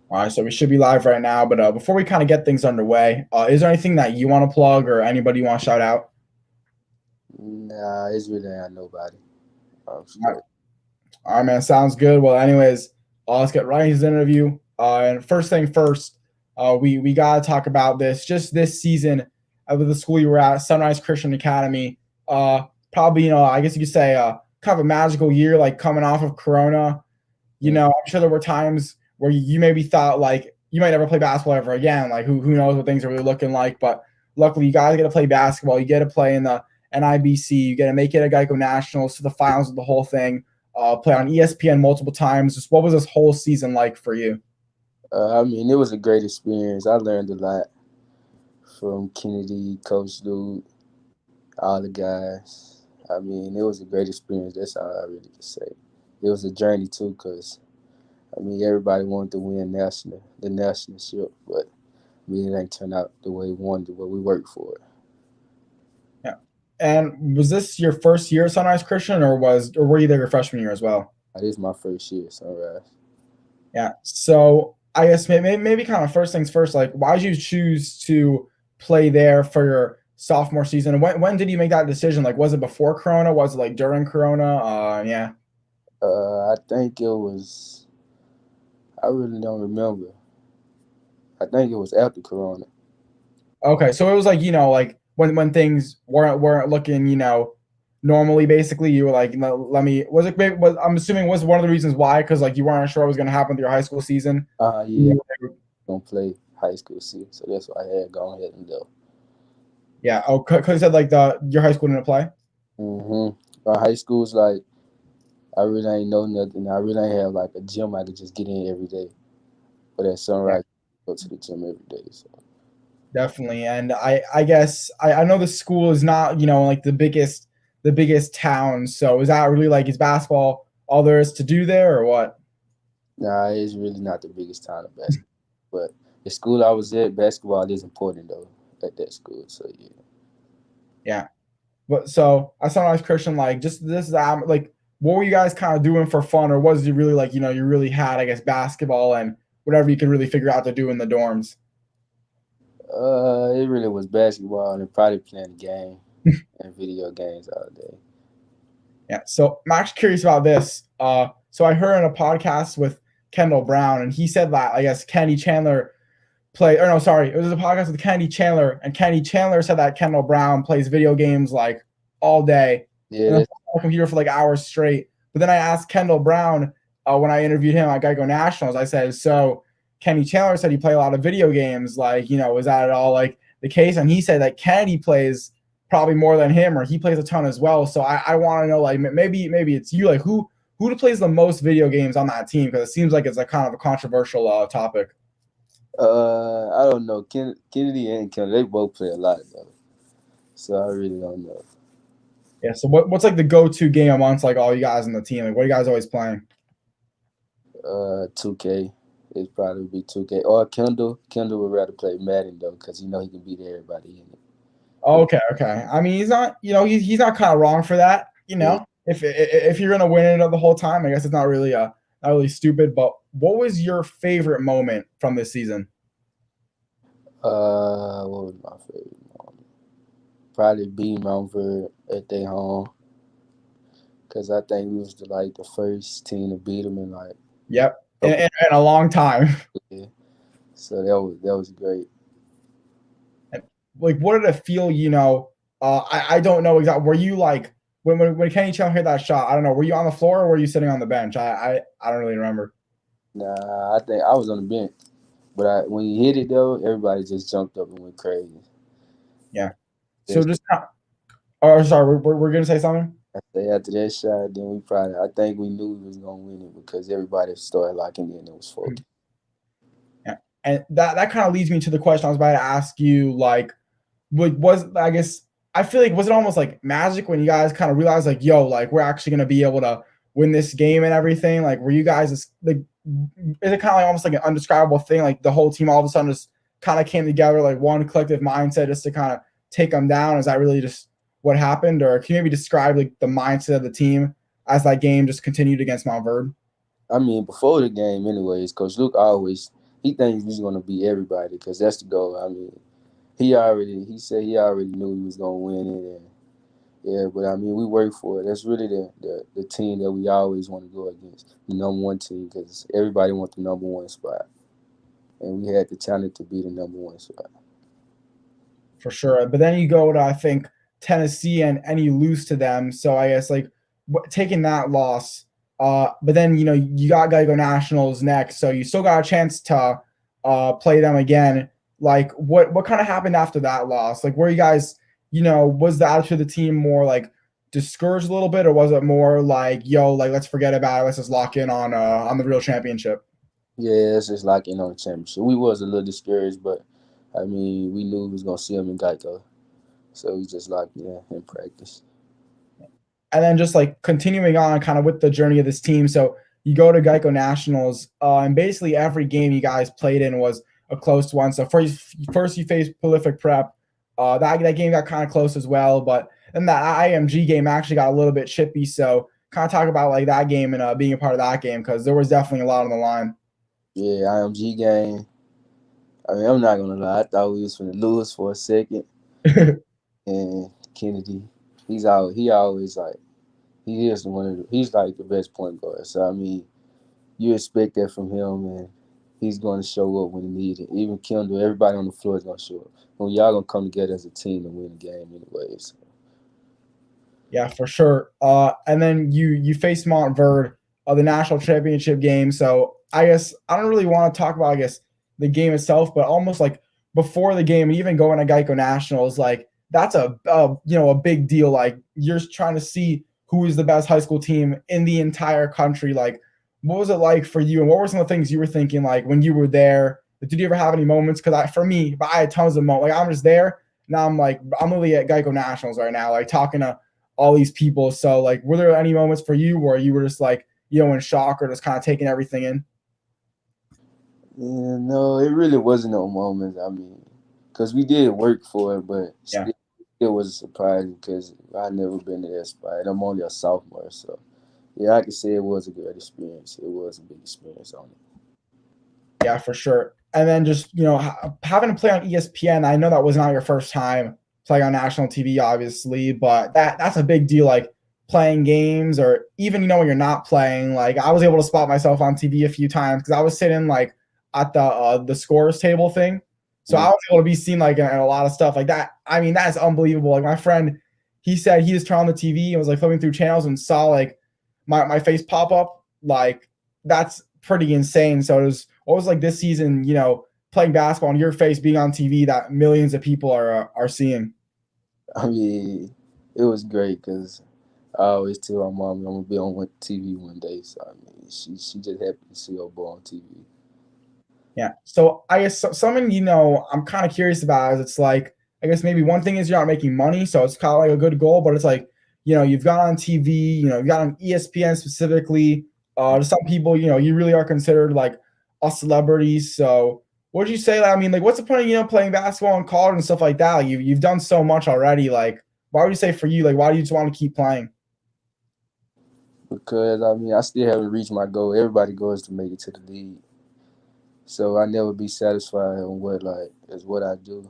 All right, so we should be live right now, but before we kind of get things underway, is there anything that you want to plug or anybody you want to shout out? Nah, it's really not nobody. I'm All right, straight. all right, man, sounds good. Well, anyways, let's get right into his interview. And first thing first, we gotta talk about this. Just this season, with the school you were at, Sunrise Christian Academy. Probably, I guess you could say, kind of a magical year, like coming off of Corona. Mm. I'm sure there were times where you maybe thought like you might never play basketball ever again. Like who knows what things are really looking like. But luckily, you guys get to play basketball. You get to play in the NIBC. You get to make it a Geico Nationals to the finals of the whole thing. Play on ESPN multiple times. Just what was this whole season like for you? It was a great experience. I learned a lot from Kennedy, Coach Luke, all the guys. It was a great experience. That's all I really can say. It was a journey too, cause everybody wanted to win the nationalship, but it ain't turned out the way we wanted, the way we worked for it. Yeah. And was this your first year at Sunrise Christian, or were you there your freshman year as well? This is my first year, Sunrise. Yeah. So I guess maybe kind of first things first. Like, why did you choose to play there for your sophomore season? And when did you make that decision? Like, was it before Corona? Was it like during Corona? Yeah. I think it was. I really don't remember. I think it was after Corona. Okay. So it was like like when things weren't looking normally. Basically, you were like, no, let me. Was it? Was I'm assuming was one of the reasons why because like you weren't sure what was going to happen with your high school season. Yeah, gonna play high school season, so that's why I had gone ahead and do. Yeah. Oh, because you said like the your high school didn't play. My high school's like I really ain't know nothing. I really ain't have like a gym I could just get in every day. But at Yeah. sunrise, I go to the gym every day. So Definitely. And I guess I know the school is not, like the biggest town. So is that really like is basketball all there is to do there or what? nah, it's really not the biggest time of basketball. But the school I was at, basketball is important though at that school. So yeah. Yeah. But so I Sunrise Christian, like just this is like what were you guys kind of doing for fun or was you really like, you really had, I guess, basketball and whatever you could really figure out to do in the dorms? It really was basketball and probably playing the game and video games all day. Yeah. So I'm actually curious about this. So I heard in a podcast with Kendall Brown, and he said that I guess Kenny Chandler play or no, sorry, it was a podcast with Kenny Chandler, and Kenny Chandler said that Kendall Brown plays video games like all day Yeah, and on that's the computer for like hours straight. But then I asked Kendall Brown when I interviewed him at Geico Nationals, I said, so Kenny Chandler said he played a lot of video games. Like, is that at all like the case? And he said that Kennedy plays probably more than him, or he plays a ton as well. So I want to know, like, maybe it's you, like who plays the most video games on that team because it seems like it's a kind of a controversial topic. I don't know. Kennedy and Kennedy, they both play a lot though. So I really don't know. Yeah. So what's like the go-to game amongst like all you guys on the team? Like, what are you guys always playing? 2K. It'd probably be 2K. Or Kendall. Kendall would rather play Madden though, because he can beat everybody in it. Oh, okay, okay. I mean, he's not, he's not kind of wrong for that. Yeah. If you're gonna win it the whole time, I guess it's not really stupid. But what was your favorite moment from this season? What was my favorite one? Probably beating Mountford at their home, because I think we was the first team to beat them in like Yep, a couple in a long time. years. So that was great. Like, what did it feel? I don't know exactly. Were you like when Kenny Chell hit that shot? I don't know. Were you on the floor or were you sitting on the bench? I don't really remember. Nah, I think I was on the bench, but when he hit it though, everybody just jumped up and went crazy. Yeah. So That's just, oh, sorry, we're gonna say something. after that shot, then I think we knew we was gonna win it because everybody started locking in. It was focused. Yeah. And that kind of leads me to the question I was about to ask you. Like, was I guess I feel like was it almost like magic when you guys kind of realized like, yo, like we're actually gonna be able to win this game and everything? Like, were you guys just, like, is it kind of like almost like an undescribable thing? Like the whole team all of a sudden just kind of came together, like one collective mindset, just to kind of take them down. Is that really just what happened, or can you maybe describe like the mindset of the team as that game just continued against Mount Verde? Before the game, anyways, Coach Luke always he thinks he's gonna beat everybody because that's the goal. I mean, he said he already knew he was gonna win it, and yeah, but I mean, we work for it. That's really the team that we always want to go against, the number one team, because everybody wants the number one spot, and we had the talent to be the number one spot. For sure. But then you go to, I think, Tennessee and you lose to them. So I guess like taking that loss. But then you got Geico Nationals next, so you still got a chance to play them again. Like what kind of happened after that loss? Like were you guys, was the attitude of the team more like discouraged a little bit, or was it more like, yo, like let's forget about it, let's just lock in on the real championship? Yeah, it's just like in on the championship. We was a little discouraged, but I mean, we knew we was gonna see him in Geico, so we just like in practice. And then just like continuing on kind of with the journey of this team. So you go to Geico Nationals, and basically every game you guys played in was a close one. So first you faced Prolific Prep. That game got kind of close as well, but then that IMG game actually got a little bit chippy. So kind of talk about like that game and being a part of that game, because there was definitely a lot on the line. Yeah, IMG game. I mean, I'm not gonna lie. I thought we was gonna lose for a second, and Kennedy, He always like he is one of he's like the best point guard. So I mean, you expect that from him, and he's going to show up when he needed. Even Kendall, everybody on the floor is going to show up. When y'all gonna come together as a team to win the game, anyways. Yeah, for sure. And then you face Montverde, the national championship game. So I guess I don't really want to talk about, I guess, the game itself, but almost like before the game and even going to Geico Nationals, like that's a big deal. Like you're trying to see who is the best high school team in the entire country. Like, what was it like for you, and what were some of the things you were thinking like when you were there? Did you ever have any moments? Because for me, I had tons of moments. Like I'm just there now. I'm literally at Geico Nationals right now, like talking to all these people. So like, were there any moments for you where you were just like, in shock or just kind of taking everything in? Yeah, no, it really wasn't no moments. I mean, because we did work for it, but Yeah, still, it was surprising because I never been to that spot. I'm only a sophomore, so yeah, I can say it was a good experience. It was a big experience on it. yeah, for sure. And then just having to play on ESPN. I know that was not your first time playing on national TV, obviously, but that's a big deal. Like playing games, or even when you're not playing. Like I was able to spot myself on TV a few times because I was sitting like at the scores table thing, so I Mm. was able to be seen like in a lot of stuff like that. I mean, that's unbelievable. Like my friend, he said he just turned on the TV and was like flipping through channels and saw like my face pop up. Like that's pretty insane. So what was like this season, playing basketball and your face being on TV that millions of people are seeing? I mean, it was great because I always tell my mom I'm gonna be on TV one day. So I mean, she just happened to see her boy on TV. Yeah. So I guess something I'm kind of curious about is it's like I guess maybe one thing is you're not making money, so it's kind of like a good goal, but it's like you've got on TV, you've got on ESPN specifically. To some people, you really are considered like a celebrity. So what would you say? I mean, like, what's the point of playing basketball in college and stuff like that? Like, you've done so much already. Like, why would you say for you? Like, why do you just want to keep playing? Because I mean, I still haven't reached my goal. Everybody goes to make it to the league, so I never be satisfied on what like is what I do.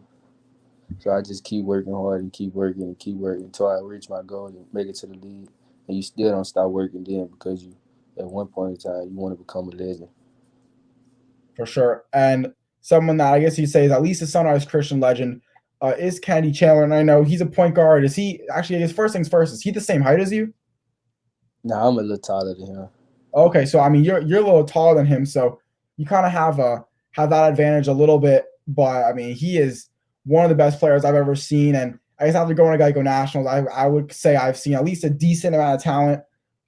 So I just keep working hard and keep working until I reach my goal and make it to the league. And you still don't stop working then because you, at one point in time, you want to become a legend. For sure. And someone that I guess you'd say is at least a Sunrise Christian legend is Kennedy Chandler. And I know he's a point guard. Is he actually, I guess first things first, is he the same height as you? Now I'm a little taller than him. Okay, so I mean you're a little taller than him, so you kind of have that advantage a little bit. But I mean he is one of the best players I've ever seen, and I guess after going to Geico Nationals, I would say I've seen at least a decent amount of talent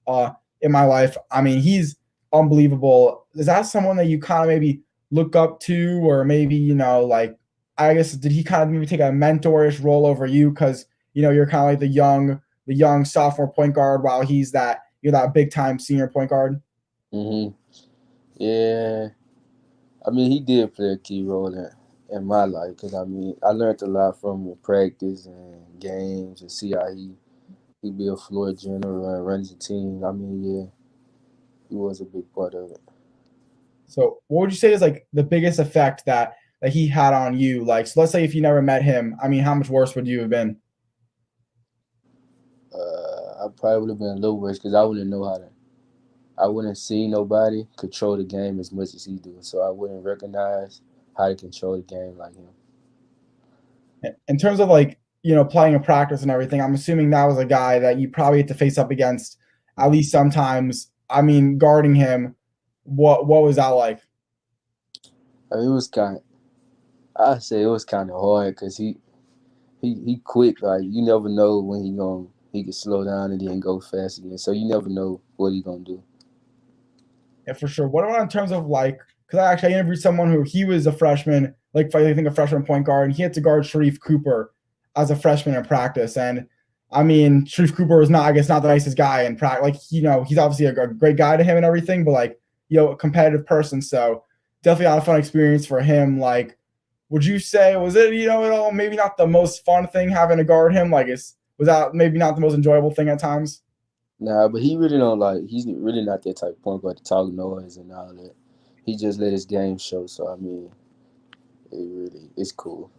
uh, in my life. I mean he's unbelievable. Is that someone that you kind of maybe look up to, or maybe like I guess did he kind of maybe take a mentorish role over you because you're kind of like the young sophomore point guard while he's that you're that big time senior point guard? Hmm. Yeah, I mean he did play a key role in my life because I mean I learned a lot from him in practice and games and see how he be a floor general and runs the team. I mean yeah, he was a big part of it. So what would you say is like the biggest effect that he had on you? Like, so let's say if you never met him, I mean, how much worse would you have been? I probably would have been a little worse because I wouldn't know how to. I wouldn't see nobody control the game as much as he do, so I wouldn't recognize how to control the game like him. In terms of like, playing in practice and everything, I'm assuming that was a guy that you probably had to face up against at least sometimes. I mean, guarding him, what was that like? I mean, it was kind. I say it was kind of hard because he quick. Like you never know when he can slow down and then go fast again. So you never know what he gonna do. Yeah, for sure. What about in terms of like, because I interviewed someone who he was a freshman, like I think a freshman point guard, and he had to guard Sharif Cooper as a freshman in practice. And I mean, Sharif Cooper was not, I guess, not the nicest guy in practice. Like, he's obviously a great guy to him and everything, but like, a competitive person. So definitely not a fun experience for him. Like, would you say, was it, at all, maybe not the most fun thing having to guard him? Like, was that maybe not the most enjoyable thing at times? Nah, but he really don't like. He's really not that type of point guard to talk noise and all that. He just let his game show. So I mean, it's cool.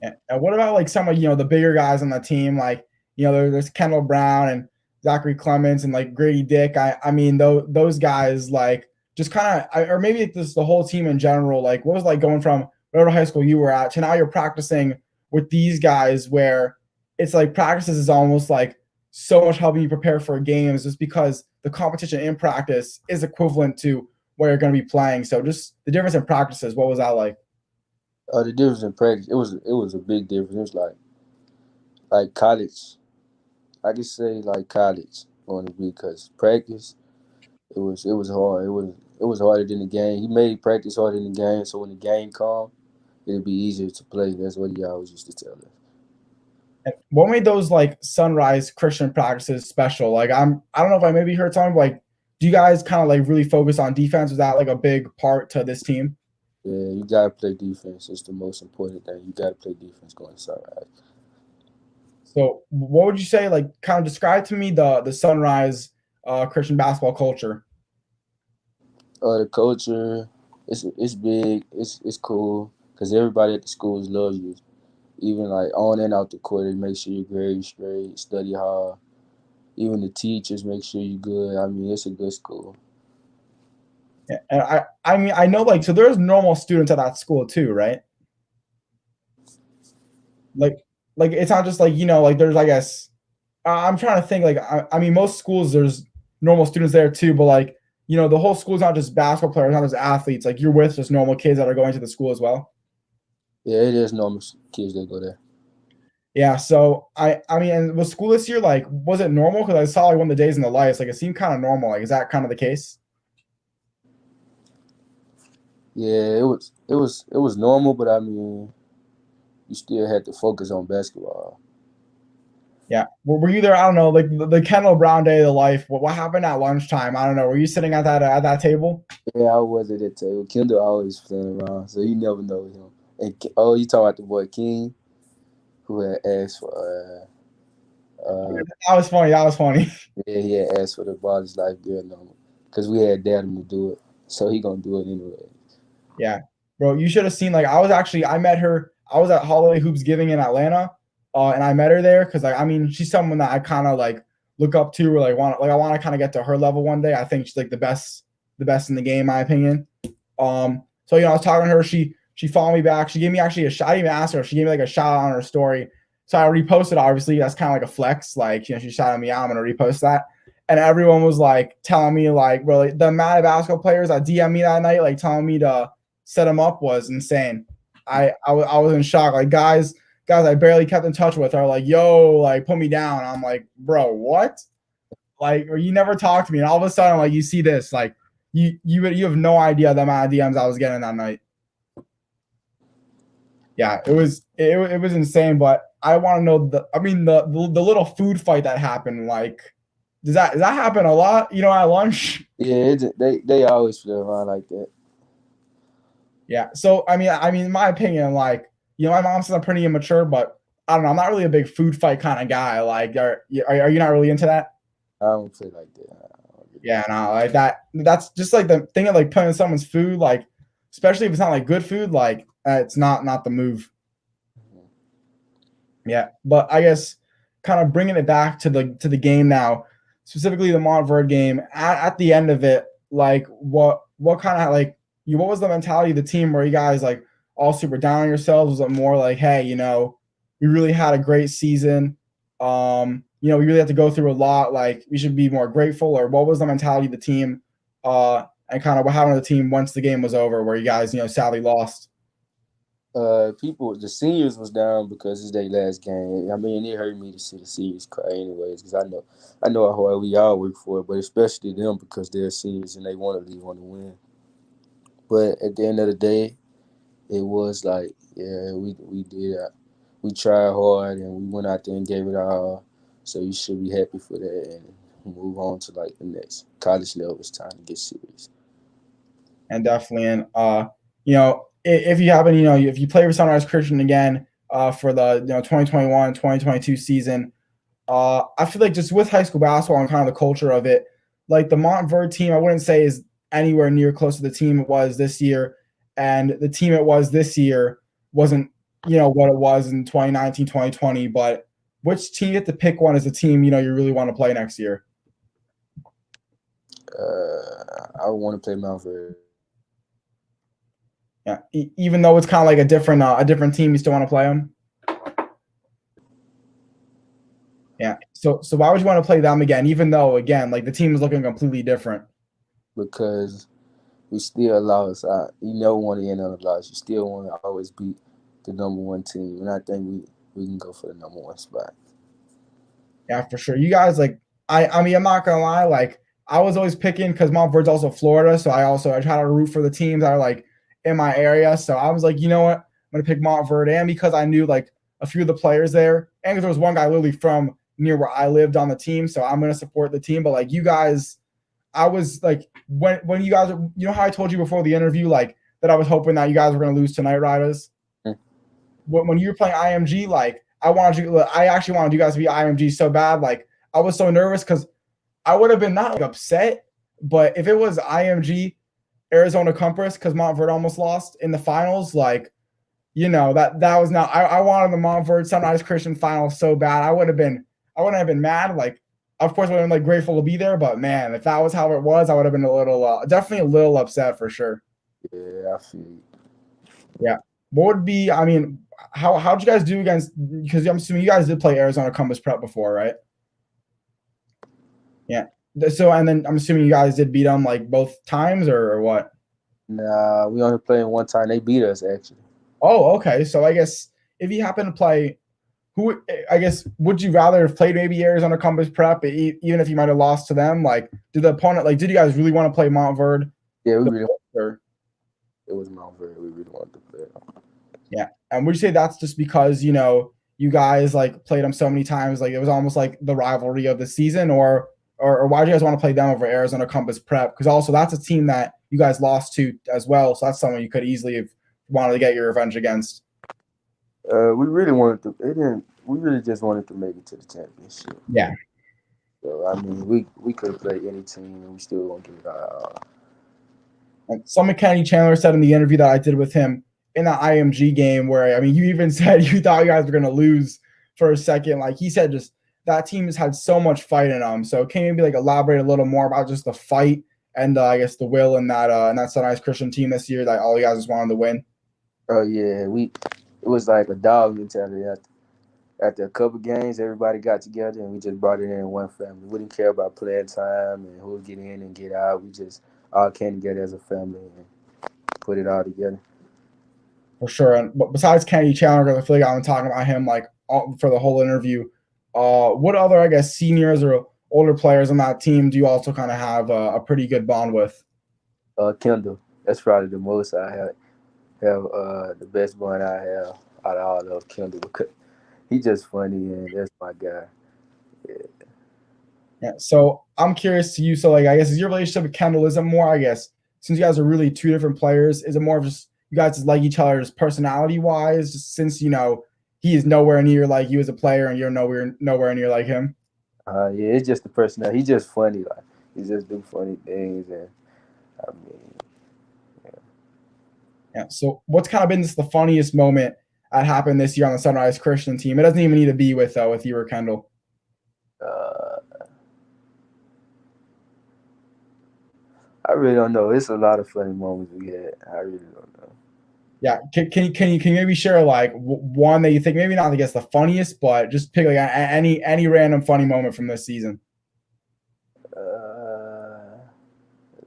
And what about like some of the bigger guys on the team, like there's Kendall Brown and Zachary Clements and like Grady Dick. I mean those guys like just kind of, or maybe just the whole team in general. Like what was like going from whatever high school you were at to now you're practicing with these guys where it's like practices is almost like so much helping you prepare for games just because the competition in practice is equivalent to where you're going to be playing. So just the difference in practices, what was that like? The difference in practice, it was a big difference. It was like college. I could say like college on the because practice it was hard. It was harder than the game. He made practice harder than the game. So when the game come, it'll be easier to play. That's what he always used to tell us. What made those like sunrise Christian practices special? Like I don't know if I maybe heard something like, do you guys kind of like really focus on defense? Was that like a big part to this team? Yeah, you gotta play defense. It's the most important thing. You gotta play defense going sunrise. So what would you say, like kind of describe to me the sunrise Christian basketball culture? The culture, it's big. It's cool because everybody at the schools love you. Even like on and out the court, they make sure your grades straight, study hard. Even the teachers make sure you're good. I mean, it's a good school. Yeah, and I mean I know like so there's normal students at that school too, right? Like it's not just like like there's I guess I'm trying to think like I mean most schools there's normal students there too, but like the whole school is not just basketball players, not just athletes. Like you're with just normal kids that are going to the school as well. Yeah, it is normal kids that go there. Yeah, so I mean, and was school this year like was it normal? Because I saw like one of the days in the lights, like it seemed kind of normal. Like is that kind of the case? Yeah, it was normal, but I mean, you still had to focus on basketball. Yeah, were you there? I don't know, like the Kendall Brown day of the life. What happened at lunchtime? I don't know. Were you sitting at that table? Yeah, I was at that table. Kendall always playing around, so you never know him. And you talk about the boy King, who had asked for That was funny. That was funny. yeah, he had asked for the body's life girl number because we had dared him to do it, so he gonna do it anyway. Yeah, bro, you should have seen. Like I met her. I was at Holiday Hoops Giving in Atlanta, and I met her there because like I mean she's someone that I kind of like look up to or I want to kind of get to her level one day. I think she's like the best in the game, in my opinion. So I was talking to her. She followed me back. She gave me actually a shot. I didn't even ask her. She gave me like a shout out on her story. So I reposted. Obviously, that's kind of like a flex. Like she shouted me out. I'm gonna repost that. And everyone was like telling me like really the amount of basketball players that DM me that night, like telling me to set them up was insane. I was in shock. Like guys I barely kept in touch with are like, yo, like put me down. I'm like, bro, what? Like, or you never talk to me, and all of a sudden, like you see this, like you have no idea the amount of DMs I was getting that night. Yeah, it was insane. But I want to know I mean the little food fight that happened. Like, does that happen a lot? At lunch. Yeah, they always play around like that. Yeah. So I mean, in my opinion, like my mom says I'm pretty immature, but I don't know. I'm not really a big food fight kind of guy. Like, are you not really into that? I don't play like that. Yeah, no, like that. That's just like the thing of like putting someone's food, like especially if it's not like good food, like it's not the move. Yeah, but I guess kind of bringing it back to the game now, specifically the Montverde game. At the end of it, like what kind of like you what was the mentality of the team? Were you guys like all super down on yourselves? Was it more like, hey, we really had a great season. We really have to go through a lot. Like we should be more grateful, or what was the mentality of the team? And kind of what happened to the team once the game was over, where you guys, sadly lost. The seniors was down because it's their last game. I mean, it hurt me to see the seniors cry, anyways, because I know how hard we all work for it, but especially them because they're seniors and they want to leave on the win. But at the end of the day, it was like, yeah, we did, we tried hard and we went out there and gave it our all. So you should be happy for that and move on to like the next college level. It's time to get serious. And definitely, and if you happen, if you play for Sunrise Christian again for the 2021-2022 season, I feel like just with high school basketball and kind of the culture of it, like the Montverde team, I wouldn't say is anywhere near close to the team it was this year, and the team it was this year wasn't what it was in 2019, 2020. But which team you get to pick one as a team you really want to play next year? I want to play Mount Vernon. Yeah, even though it's kind of like a different team, you still want to play them. Yeah. So why would you want to play them again, even though again like the team is looking completely different? Because we still lost. You never want to end on a loss. You still want to always beat the number one team, and I think we can go for the number one spot. Yeah, for sure. You guys like I mean I'm not gonna lie, like I was always picking because Montverde's also Florida, so I try to root for the teams that are like in my area. So I was like, you know what, I'm gonna pick Montverde, and because I knew like a few of the players there, and because there was one guy literally from near where I lived on the team, so I'm gonna support the team. But like you guys, I was like when you guys, how I told you before the interview, like that I was hoping that you guys were gonna lose tonight, Riders. When you were playing IMG, like I actually wanted you guys to be IMG so bad. Like I was so nervous because I would have been not like upset, but if it was IMG Arizona Compass because Montverde almost lost in the finals, like that was not. I wanted the Montverde Sunrise Christian finals so bad. I wouldn't have been mad. Like of course I would have been like grateful to be there, but man, if that was how it was, I would have been a little definitely a little upset for sure. Yeah, I feel you. Yeah. What would be? I mean, how'd you guys do against? Because I'm assuming you guys did play Arizona Compass Prep before, right? Yeah. So and then I'm assuming you guys did beat them like both times or what? Nah, we only played one time. They beat us actually. Oh, okay. So I guess if you happen to play, I guess would you rather have played maybe Arizona Compass Prep, even if you might have lost to them? Like, did the opponent did you guys really want to play Montverde? Yeah, we really. It was Mount Vernon. We really wanted to play it. Yeah, and would you say that's just because you guys like played them so many times, like it was almost like the rivalry of the season, or why do you guys want to play them over Arizona Compass Prep? Because also that's a team that you guys lost to as well, so that's someone you could easily have wanted to get your revenge against. We really wanted to. It didn't. We really just wanted to make it to the championship. Yeah. So I mean, we could have played any team, and we still won't give it our. And Summit Kennedy Chandler said in the interview that I did with him in the IMG game, where I mean, you even said you thought you guys were going to lose for a second. Like he said, just that team has had so much fight in them. So can you maybe like elaborate a little more about just the fight and I guess the will in that Sunrise Christian team this year that all you guys just wanted to win? Oh yeah, it was like a dog mentality. After a couple games, everybody got together and we just brought it in one family. We didn't care about playing time and who would get in and get out. We just all came together as a family and put it all together. For sure. And but besides Kennedy Chandler, I feel like I've been talking about him like for the whole interview. What other, I guess, seniors or older players on that team do you also kind of have a pretty good bond with? Kendall, that's probably the most I have the best bond I have out of all those. Kendall, because he's just funny and that's my guy. Yeah. Yeah. So I'm curious to you. So like, I guess is your relationship with Kendall, is it more, I guess, since you guys are really two different players, is it more of just you guys just like each other's personality wise, just since he is nowhere near like you as a player and you're nowhere near like him? Yeah, it's just the personality. He's just funny. Like He just do funny things, and I mean, Yeah. So what's kind of been the funniest moment that happened this year on the Sunrise Christian team? It doesn't even need to be with you or Kendall. uh, I really don't know. It's a lot of funny moments we had. I really don't know. Yeah. Can you maybe share like one that you think maybe not I guess the funniest, but just pick like any random funny moment from this season? Uh,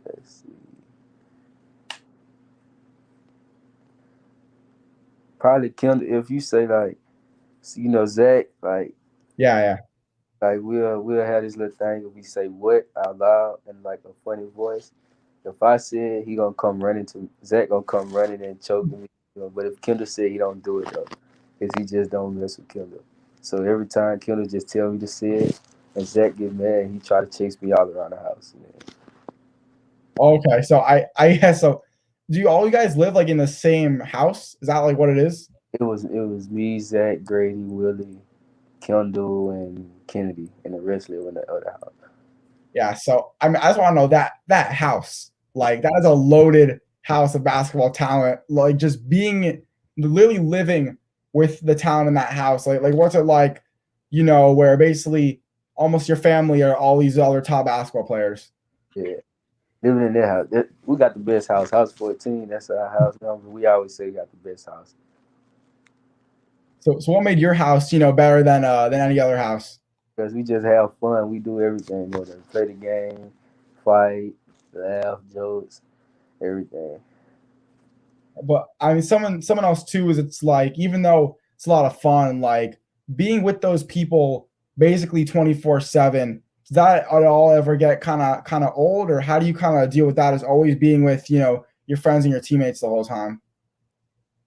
let's see. Probably Kendall. If you say like, Zach, Yeah, yeah. we'll have this little thing if we say what out loud in like a funny voice. If I said he gonna come running to Zach gonna come running and choking me, but if Kendall said he don't do it though, cause he just don't mess with Kendall. So every time Kendall just tell me to say it, and Zach get mad, he try to chase me all around the house. Okay. So I yeah, so do you all you guys live like in the same house? Is that like what it is? It was me, Zach, Grady, Willie, Kendall, and Kennedy, and the rest live in the other house. Yeah. So I mean, I just want to know that house, like that is a loaded house of basketball talent. Like just being literally living with the talent in that house. Like what's it like? Where basically almost your family are all these other top basketball players. Yeah, living in their house. We got the best house. House 14. That's our house number. We always say we got the best house. So what made your house, better than any other house? Because we just have fun. We do everything. Play the game, fight, laugh, jokes, everything. But I mean, someone else too is it's like even though it's a lot of fun, like being with those people basically 24/7. Does that at all ever get kind of old, or how do you kind of deal with that? As always being with your friends and your teammates the whole time.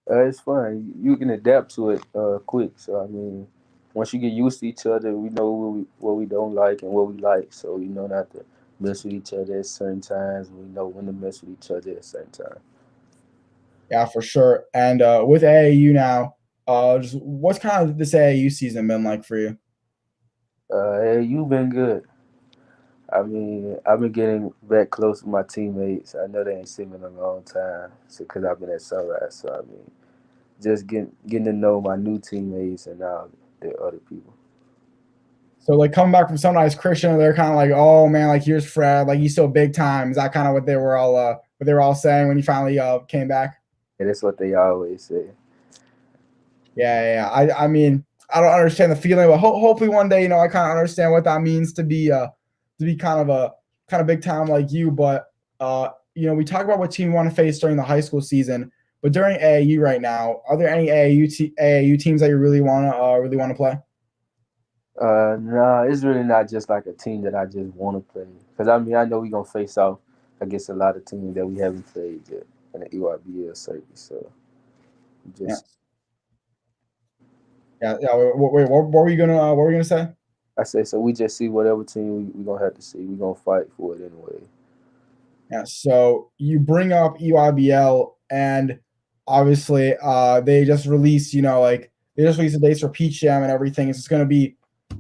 It's fun. You can adapt to it quick. So I mean, once you get used to each other, we know what we don't like and what we like. So we know not to mess with each other at certain times. We know when to mess with each other at certain time. Yeah, for sure. And with AAU now, just what's kind of this AAU season been like for you? Hey, you've been good. I mean, I've been getting back close with my teammates. I know they ain't seen me in a long time, so because I've been at Sunrise. So I mean, just getting to know my new teammates and now the other people. So like coming back from Sunrise Christian, they're kind of like, oh man, like here's Fred, like he's so big time. Is that kind of what they were all saying when you finally came back? And that's what they always say. Yeah. I mean, I don't understand the feeling, but hopefully one day, I kind of understand what that means to be kind of big time like you. But we talk about what team you want to face during the high school season, but during AAU right now, are there any AAU teams that you really want to play? Nah, it's really not just like a team that I just want to play. Because I mean, I know we're gonna face off against a lot of teams that we haven't played yet in the EYBL circuit. So Yeah, just yeah. Wait, what were you gonna say? I say so. We just see whatever team we gonna have to see. We gonna fight for it anyway. Yeah, so you bring up EYBL, and obviously, they just released, like they just released the dates for Peach Jam and everything. It's just going to be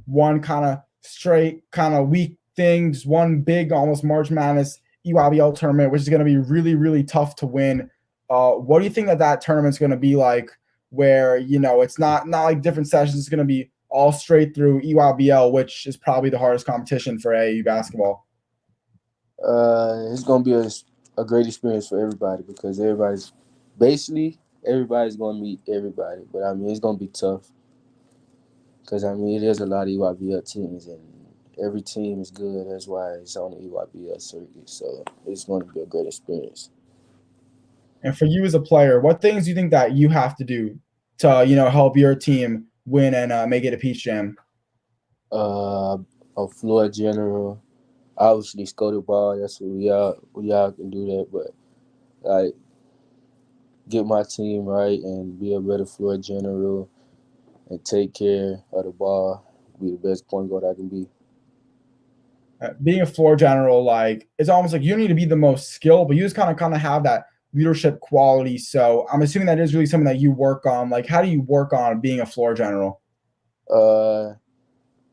one kind of straight, kind of weak thing, just one big, almost March Madness EYBL tournament, which is going to be really, really tough to win. What do you think that tournament's going to be like? Where it's not like different sessions. It's going to be all straight through EYBL, which is probably the hardest competition for AAU basketball. It's gonna be a great experience for everybody because everybody's gonna meet everybody. But I mean, it's gonna be tough because I mean, there's a lot of EYBL teams and every team is good. That's why it's on the EYBL circuit. So it's gonna be a great experience. And for you as a player, what things do you think that you have to do to help your team win and make it a Peach Jam? Uh, a floor general, obviously score the ball. That's what we all can do that. But like get my team right and be a better floor general and take care of the ball. Be the best point guard I can be. Being a floor general, like it's almost like you don't need to be the most skilled, but you just kind of have that leadership quality. So I'm assuming that is really something that you work on. Like, how do you work on being a floor general? Uh,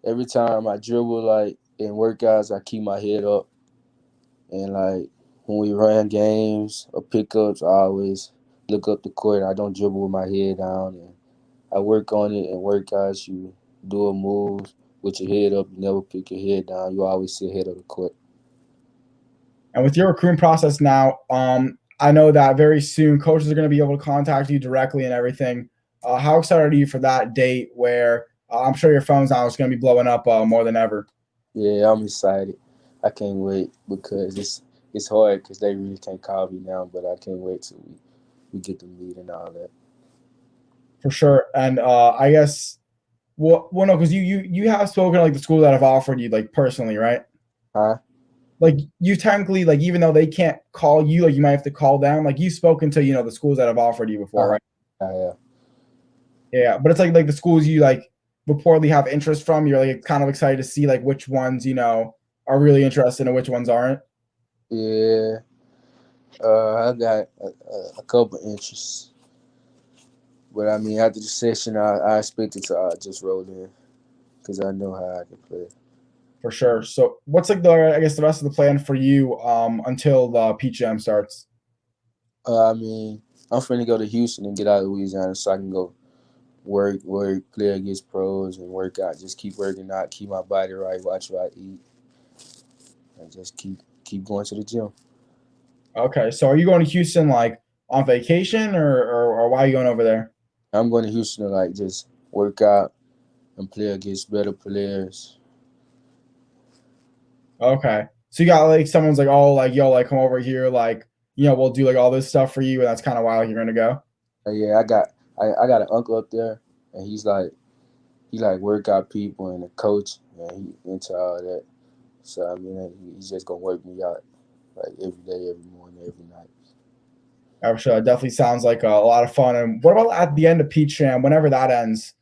every time I dribble, like in workouts, I keep my head up And like when we run games or pickups, I always look up the court. I don't dribble with my head down, and I work on it and work out. You do a move with your head up. You never pick your head down. You always sit ahead of the court. And with your recruiting process now, I know that very soon coaches are going to be able to contact you directly and everything. How excited are you for that date where I'm sure your phone's now is going to be blowing up more than ever? Yeah, I'm excited. I can't wait because it's hard because they really can't call me now, but I can't wait till we get to meet and all that. For sure. And I guess, well, no, because you have spoken to, like the school that have offered you like personally, right? Huh? Like you technically, like even though they can't call you, like you might have to call them. Like you've spoken to the schools that have offered you before, Uh-huh. right? Yeah. Yeah, but it's like the schools you like reportedly have interest from. You're like kind of excited to see like which ones are really interested and which ones aren't. Yeah. I got a couple interests, but I mean after the session, I expected to just roll in because I know how I can play. For sure. So what's like the rest of the plan for you until the PGM starts? I mean I'm finna go to Houston and get out of Louisiana so I can go work, play against pros, and work out. Just keep working out, keep my body right, watch what I eat, and just keep going to the gym. Okay, so are you going to Houston like on vacation or why are you going over there? I'm going to Houston to like just work out and play against better players. Okay. So you got like someone's like, oh, like yo, like come over here, like we'll do like all this stuff for you, and that's kind of why like, you're gonna go. Yeah, I got an uncle up there, and he like workout people and a coach, and he into all that. So I mean, he's just gonna work me out like every day, every morning, every night. I'm sure that definitely sounds like a lot of fun. And what about at the end of Peach Jam, whenever that ends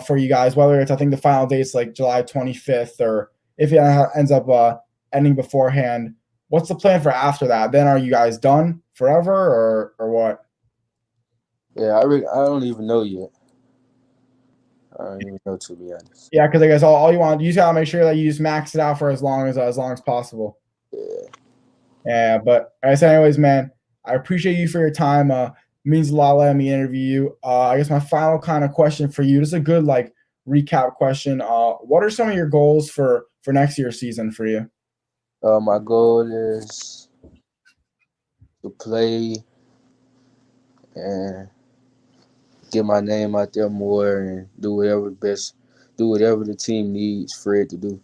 for you guys? Whether it's I think the final date's like July 25th, or if it ends up ending beforehand, what's the plan for after that? Then are you guys done forever or what? Yeah, I don't even know yet. I don't even know to be honest. Yeah, because I guess all you just gotta make sure that you just max it out for as long as possible. Yeah. Yeah, but I said, anyways, man, I appreciate you for your time. Means a lot letting me interview you. I guess my final kind of question for you, just a good like recap question. What are some of your goals for next year's season for you? My goal is to play and get my name out there more and do whatever the team needs Fred to do.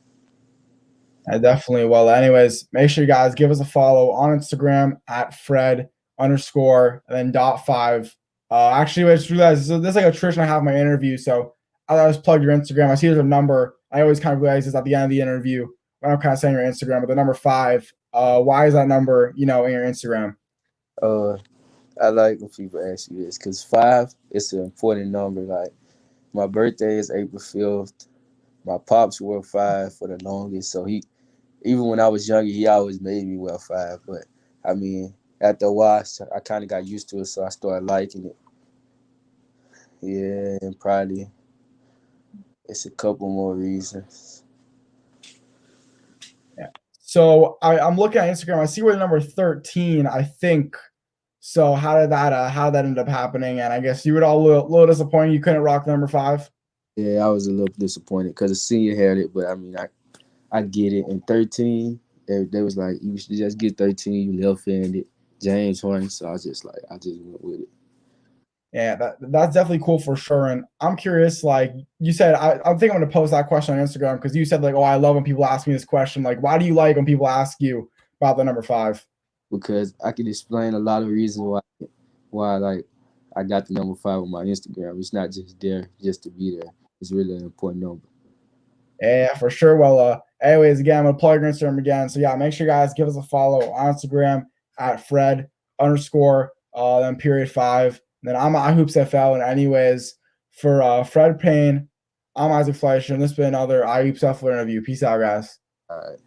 I definitely will. Anyways, make sure you guys give us a follow on Instagram at Fred underscore and then dot five. Actually, I just realized this is like a tradition I have in my interview. So I just plug your Instagram. I see there's a number. I always kind of realize this at the end of the interview when I'm kind of saying your Instagram, but the number five. Why is that number, in your Instagram? Uh, I like when people ask you this because 5 is an important number. Like my birthday is April 5th. My pops wore 5 for the longest, so he even when I was younger, he always made me wear 5. But I mean, after a while, I kind of got used to it, so I started liking it. Yeah, and probably it's a couple more reasons. Yeah. So I'm looking at Instagram. I see we're the number 13, I think. So how did that end up happening? And I guess you were all a little disappointed you couldn't rock the number five. Yeah, I was a little disappointed because the senior had it, but I mean, I get it. And 13, they was like, you should just get 13. You left-handed, James Horn. So I just went with it. Yeah, that's definitely cool for sure. And I'm curious, like you said, I think I'm gonna post that question on Instagram because you said like, oh, I love when people ask me this question. Like, why do you like when people ask you about the number five? Because I can explain a lot of reasons why like I got the number 5 on my Instagram. It's not just there just to be there. It's really an important number. Yeah, for sure. Well, anyways, again, I'm gonna plug your Instagram again. So yeah, make sure you guys give us a follow on Instagram at Fred underscore then period five. And then I'm at Hoops FL. And anyways, for Fred Payne, I'm Isaac Fleischer, and this has been another iHoops FL interview. Peace out, guys. All right.